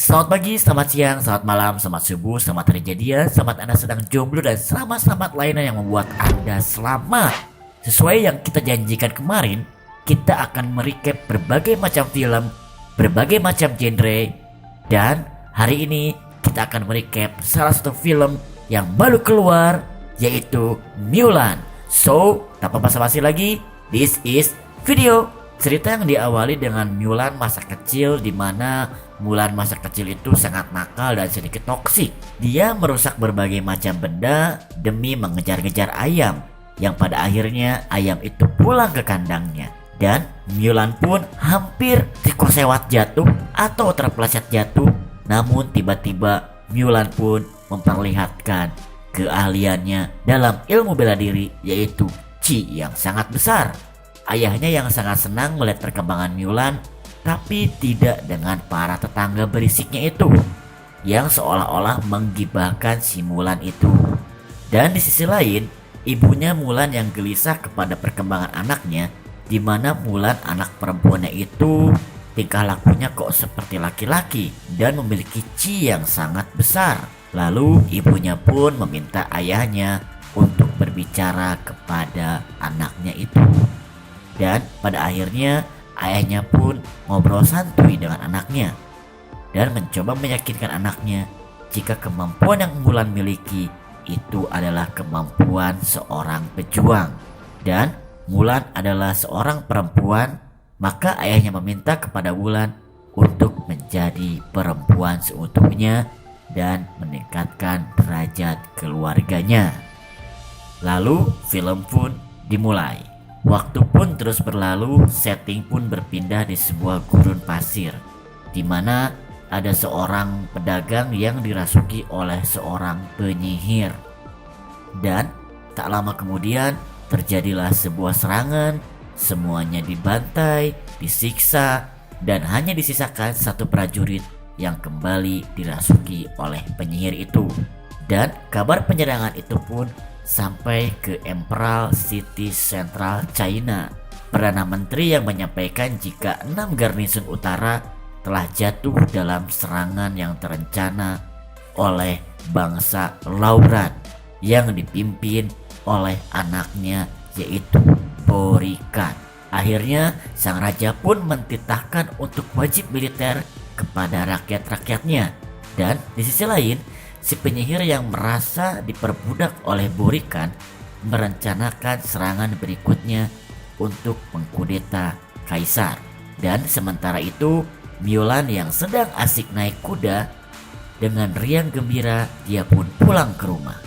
Selamat pagi, selamat siang, selamat malam, selamat subuh, selamat hari jadian, selamat Anda sedang jomblo dan selamat-selamat lainnya yang membuat Anda selamat. Sesuai yang kita janjikan kemarin, kita akan merecap berbagai macam film, berbagai macam genre, dan hari ini kita akan merecap salah satu film yang baru keluar, yaitu Mulan. So, tanpa basa-basi lagi, this is video. Cerita yang diawali dengan Mulan masa kecil, di mana Mulan masa kecil itu sangat nakal dan sedikit toksik. Dia merusak berbagai macam benda demi mengejar-ngejar ayam, yang pada akhirnya ayam itu pulang ke kandangnya. Dan Mulan pun hampir terkosewat jatuh atau terpeleset jatuh. Namun tiba-tiba Mulan pun memperlihatkan keahliannya dalam ilmu bela diri, yaitu Chi yang sangat besar. Ayahnya yang sangat senang melihat perkembangan Mulan, tapi tidak dengan para tetangga berisiknya itu, yang seolah-olah menggibahkan si Mulan itu. Dan di sisi lain, ibunya Mulan yang gelisah kepada perkembangan anaknya, di mana Mulan anak perempuannya itu tingkah lakunya kok seperti laki-laki dan memiliki Chi yang sangat besar. Lalu ibunya pun meminta ayahnya untuk berbicara kepada anaknya itu. Dan pada akhirnya ayahnya pun ngobrol santuy dengan anaknya dan mencoba meyakinkan anaknya jika kemampuan yang Mulan miliki itu adalah kemampuan seorang pejuang. Dan Mulan adalah seorang perempuan, maka ayahnya meminta kepada Mulan untuk menjadi perempuan seutuhnya dan meningkatkan derajat keluarganya. Lalu film pun dimulai. Waktu pun terus berlalu, setting pun berpindah di sebuah gurun pasir, di mana ada seorang pedagang yang dirasuki oleh seorang penyihir. Dan tak lama kemudian terjadilah sebuah serangan, semuanya dibantai, disiksa, dan hanya disisakan satu prajurit yang kembali dirasuki oleh penyihir itu. Dan kabar penyerangan itu pun sampai ke Emerald City Central China. Perdana Menteri yang menyampaikan jika 6 garnison utara telah jatuh dalam serangan yang terencana oleh bangsa Lauran yang dipimpin oleh anaknya, yaitu Borikan. Akhirnya sang raja pun mentitahkan untuk wajib militer kepada rakyat-rakyatnya. Dan di sisi lain, si penyihir yang merasa diperbudak oleh Borikan merencanakan serangan berikutnya untuk mengkudeta kaisar. Dan sementara itu, Mulan yang sedang asik naik kuda, dengan riang gembira dia pun pulang ke rumah.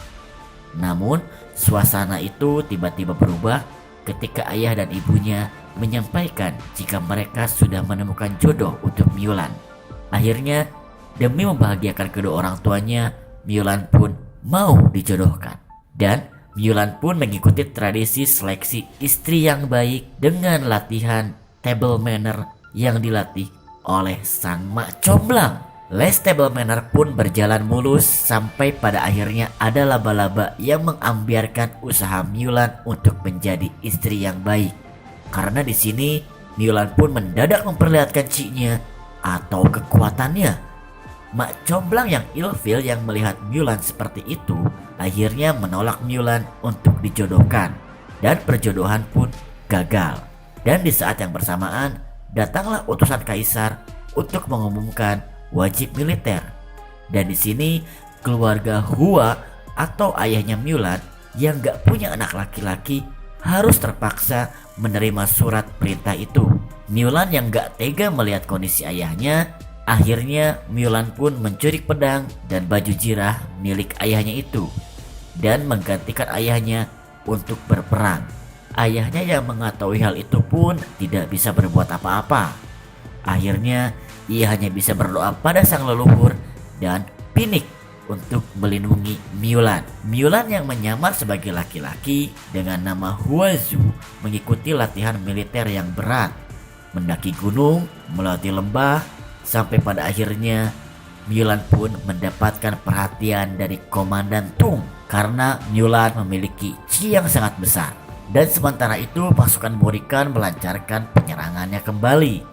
Namun suasana itu tiba-tiba berubah ketika ayah dan ibunya menyampaikan jika mereka sudah menemukan jodoh untuk Mulan. Akhirnya, demi membahagiakan kedua orang tuanya, Mulan pun mau dijodohkan. Dan Mulan pun mengikuti tradisi seleksi istri yang baik dengan latihan table manner yang dilatih oleh sang mak comblang. Les table manner pun berjalan mulus sampai pada akhirnya ada laba-laba yang mengambiarkan usaha Mulan untuk menjadi istri yang baik. Karena di sini Mulan pun mendadak memperlihatkan Chi-nya atau kekuatannya. Mak comblang yang ilfil yang melihat Mulan seperti itu akhirnya menolak Mulan untuk dijodohkan, dan perjodohan pun gagal. Dan di saat yang bersamaan datanglah utusan kaisar untuk mengumumkan wajib militer. Dan di sini keluarga Hua atau ayahnya Mulan yang gak punya anak laki-laki harus terpaksa menerima surat perintah itu. Mulan yang gak tega melihat kondisi ayahnya, akhirnya Mulan pun mencuri pedang dan baju jirah milik ayahnya itu dan menggantikan ayahnya untuk berperang. Ayahnya yang mengetahui hal itu pun tidak bisa berbuat apa-apa. Akhirnya ia hanya bisa berdoa pada sang leluhur dan pinik untuk melindungi Mulan. Mulan yang menyamar sebagai laki-laki dengan nama Huazu mengikuti latihan militer yang berat, mendaki gunung, melewati lembah, sampai pada akhirnya Mulan pun mendapatkan perhatian dari Komandan Tung karena Mulan memiliki Chi yang sangat besar. Dan sementara itu pasukan Borikan melancarkan penyerangannya kembali.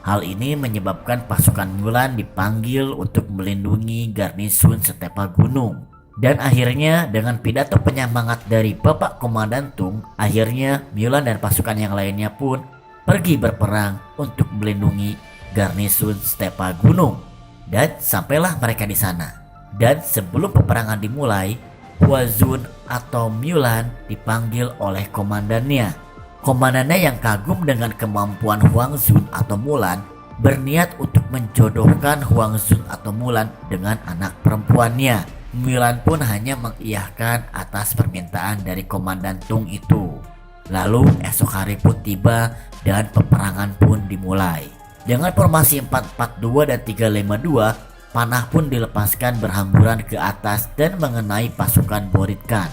Hal ini menyebabkan pasukan Mulan dipanggil untuk melindungi garnisun Stepa Gunung. Dan akhirnya dengan pidato penyemangat dari Bapak Komandan Tung, akhirnya Mulan dan pasukan yang lainnya pun pergi berperang untuk melindungi garnisun Stepa Gunung. Dan sampailah mereka di sana. Dan sebelum peperangan dimulai, Hua Zun atau Mulan dipanggil oleh komandannya. Komandannya yang kagum dengan kemampuan Huang Zun atau Mulan berniat untuk menjodohkan Huang Zun atau Mulan dengan anak perempuannya. Mulan pun hanya mengiyahkan atas permintaan dari Komandan Tung itu. Lalu esok hari pun tiba dan peperangan pun dimulai. Dengan formasi 4-4-2 dan 3-5-2, panah pun dilepaskan berhamburan ke atas dan mengenai pasukan Borit Khan.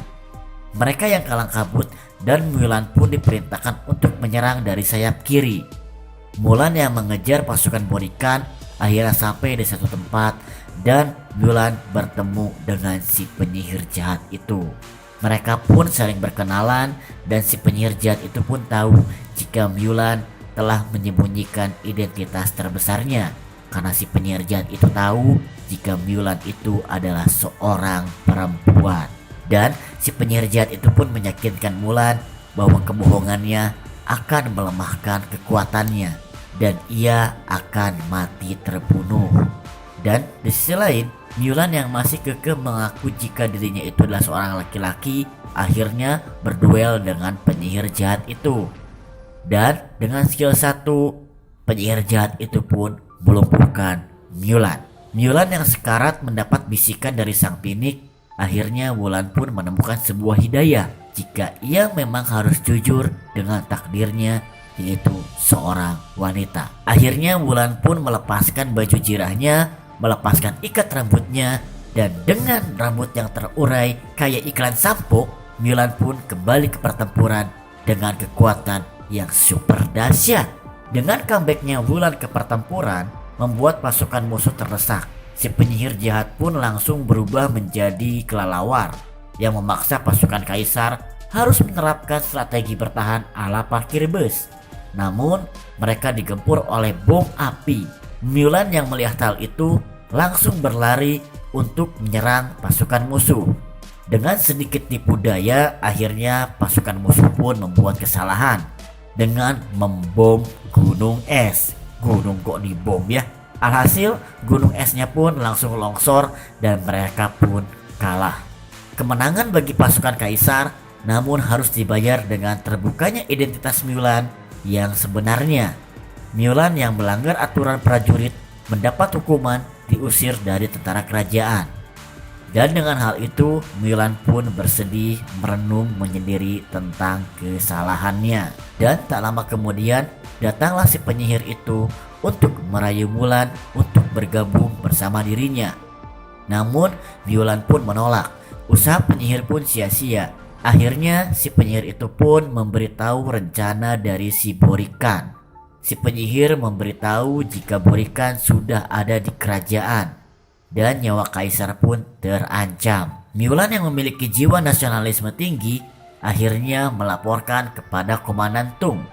Mereka yang kalang kabut dan Mulan pun diperintahkan untuk menyerang dari sayap kiri. Mulan yang mengejar pasukan Borit Khan akhirnya sampai di satu tempat dan Mulan bertemu dengan si penyihir jahat itu. Mereka pun saling berkenalan dan si penyihir jahat itu pun tahu jika Mulan telah menyembunyikan identitas terbesarnya, karena si penyihir jahat itu tahu jika Mulan itu adalah seorang perempuan. Dan si penyihir jahat itu pun meyakinkan Mulan bahwa kebohongannya akan melemahkan kekuatannya dan ia akan mati terbunuh. Dan di sisi lain, Mulan yang masih kekeh mengaku jika dirinya itu adalah seorang laki-laki akhirnya berduel dengan penyihir jahat itu. Dan dengan skill 1, penyihir jahat itu pun melumpuhkan Mulan. Mulan yang sekarat mendapat bisikan dari sang pinik. Akhirnya Mulan pun menemukan sebuah hidayah jika ia memang harus jujur dengan takdirnya, yaitu seorang wanita. Akhirnya Mulan pun melepaskan baju jirahnya, melepaskan ikat rambutnya, dan dengan rambut yang terurai kayak iklan sampo, Mulan pun kembali ke pertempuran dengan kekuatan yang super dahsyat. Dengan comebacknya Mulan ke pertempuran membuat pasukan musuh terdesak. Si penyihir jahat pun langsung berubah menjadi kelelawar yang memaksa pasukan kaisar harus menerapkan strategi bertahan ala parkir bus. Namun mereka digempur oleh bom api. Mulan yang melihat hal itu langsung berlari untuk menyerang pasukan musuh. Dengan sedikit tipu daya, akhirnya pasukan musuh pun membuat kesalahan dengan membom gunung es. Gunung kok dibom ya? Alhasil gunung esnya pun langsung longsor dan mereka pun kalah. Kemenangan bagi pasukan kaisar, namun harus dibayar dengan terbukanya identitas Mulan yang sebenarnya. Mulan yang melanggar aturan prajurit mendapat hukuman diusir dari tentara kerajaan. Dan dengan hal itu Mulan pun bersedih merenung menyendiri tentang kesalahannya. Dan tak lama kemudian datanglah si penyihir itu untuk merayu Mulan untuk bergabung bersama dirinya. Namun Mulan pun menolak. Usaha penyihir pun sia-sia. Akhirnya si penyihir itu pun memberitahu rencana dari si Borit Khan. Si penyihir memberitahu jika Borit Khan sudah ada di kerajaan dan nyawa kaisar pun terancam. Mulan yang memiliki jiwa nasionalisme tinggi akhirnya melaporkan kepada Komandan Tung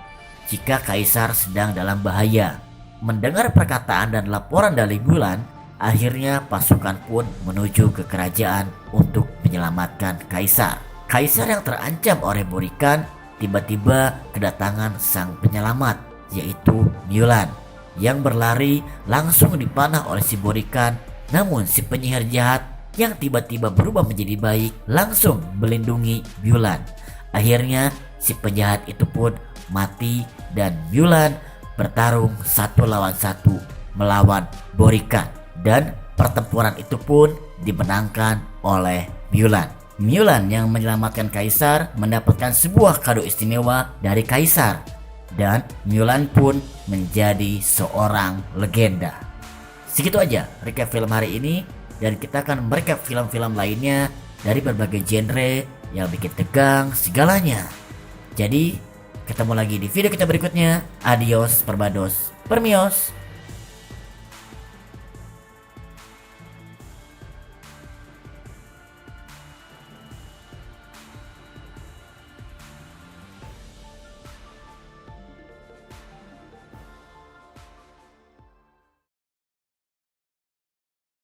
jika kaisar sedang dalam bahaya. Mendengar perkataan dan laporan dari Mulan, akhirnya pasukan pun menuju ke kerajaan untuk menyelamatkan kaisar. Kaisar yang terancam oleh Borit Khan tiba-tiba kedatangan sang penyelamat, yaitu Mulan, yang berlari langsung dipanah oleh si Borit Khan. Namun si penyihir jahat yang tiba-tiba berubah menjadi baik langsung melindungi Mulan. Akhirnya si penjahat itu pun mati dan Mulan bertarung 1 lawan 1 melawan Borit Khan. Dan pertempuran itu pun dimenangkan oleh Mulan. Mulan yang menyelamatkan kaisar mendapatkan sebuah kado istimewa dari kaisar. Dan Mulan pun menjadi seorang legenda. Segitu aja recap film hari ini. Dan kita akan merecap film-film lainnya dari berbagai genre yang bikin tegang segalanya. Jadi ketemu lagi di video kita berikutnya. Adios, perbados, permios.